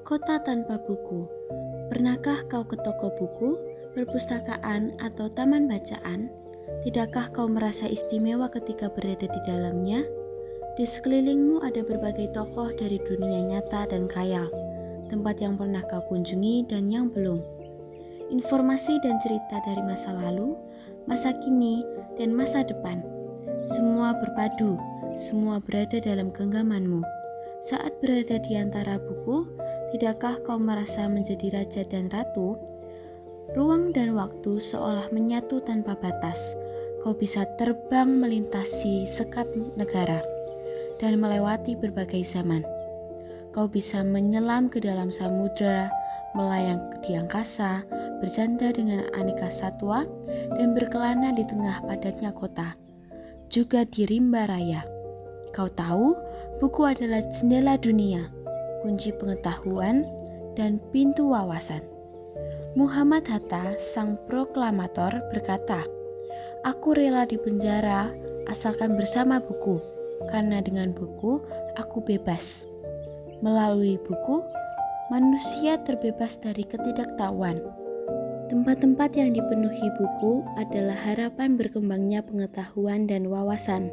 Kota tanpa buku. Pernahkah kau ke toko buku, perpustakaan, atau taman bacaan? Tidakkah kau merasa istimewa ketika berada di dalamnya? Di sekelilingmu ada berbagai tokoh dari dunia nyata dan khayal, tempat yang pernah kau kunjungi dan yang belum. Informasi dan cerita dari masa lalu, masa kini, dan masa depan. Semua berpadu, semua berada dalam genggamanmu. Saat berada di antara buku, tidakkah kau merasa menjadi raja dan ratu? Ruang dan waktu seolah menyatu tanpa batas. Kau bisa terbang melintasi sekat negara dan melewati berbagai zaman. Kau bisa menyelam ke dalam samudera, melayang di angkasa, bersandar dengan aneka satwa, dan berkelana di tengah padatnya kota. Juga di rimba raya. Kau tahu, buku adalah jendela dunia, kunci pengetahuan, dan pintu wawasan. Muhammad Hatta, sang proklamator, berkata, "Aku rela dipenjara asalkan bersama buku, karena dengan buku aku bebas. Melalui buku, manusia terbebas dari ketidaktahuan." Tempat-tempat yang dipenuhi buku adalah harapan berkembangnya pengetahuan dan wawasan.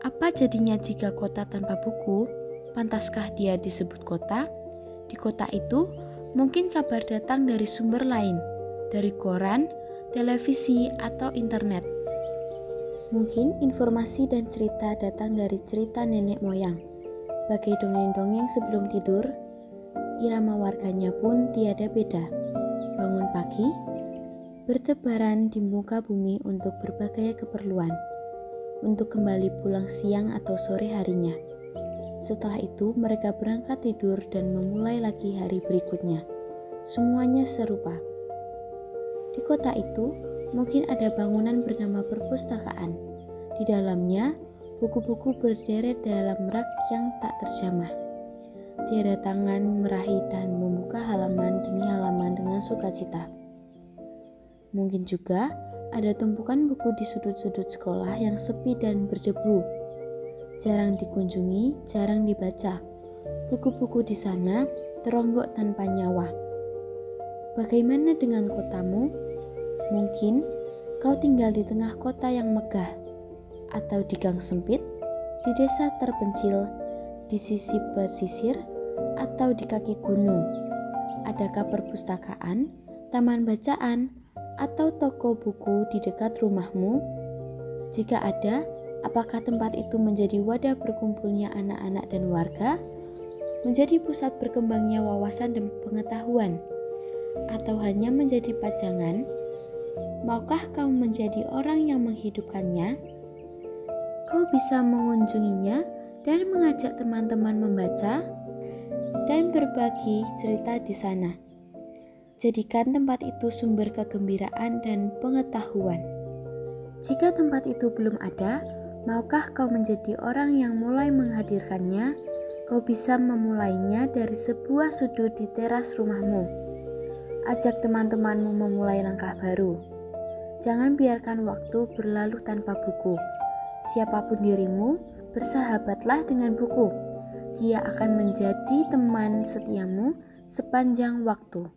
Apa jadinya jika kota tanpa buku? Pantaskah dia disebut kota? Di kota itu, mungkin kabar datang dari sumber lain, dari koran, televisi, atau internet. Mungkin informasi dan cerita datang dari cerita nenek moyang. Bagai dongeng-dongeng sebelum tidur, irama warganya pun tiada beda. Bangun pagi, bertebaran di muka bumi untuk berbagai keperluan, untuk kembali pulang siang atau sore harinya. Setelah itu mereka berangkat tidur dan memulai lagi hari berikutnya. Semuanya serupa. Di kota itu mungkin ada bangunan bernama perpustakaan. Di dalamnya buku-buku berderet dalam rak yang tak terjamah. Tiada tangan meraih dan membuka halaman demi halaman dengan sukacita. Mungkin juga ada tumpukan buku di sudut-sudut sekolah yang sepi dan berdebu. Jarang dikunjungi, jarang dibaca. Buku-buku di sana teronggok tanpa nyawa. Bagaimana dengan kotamu? Mungkin kau tinggal di tengah kota yang megah, atau di gang sempit, di desa terpencil, di sisi pesisir, atau di kaki gunung. Adakah perpustakaan, taman bacaan, atau toko buku di dekat rumahmu? Jika ada, apakah tempat itu menjadi wadah berkumpulnya anak-anak dan warga? Menjadi pusat berkembangnya wawasan dan pengetahuan? Atau hanya menjadi pajangan? Maukah kau menjadi orang yang menghidupkannya? Kau bisa mengunjunginya dan mengajak teman-teman membaca dan berbagi cerita di sana. Jadikan tempat itu sumber kegembiraan dan pengetahuan. Jika tempat itu belum ada, maukah kau menjadi orang yang mulai menghadirkannya? Kau bisa memulainya dari sebuah sudut di teras rumahmu. Ajak teman-temanmu memulai langkah baru. Jangan biarkan waktu berlalu tanpa buku. Siapapun dirimu, bersahabatlah dengan buku. Dia akan menjadi teman setiamu sepanjang waktu.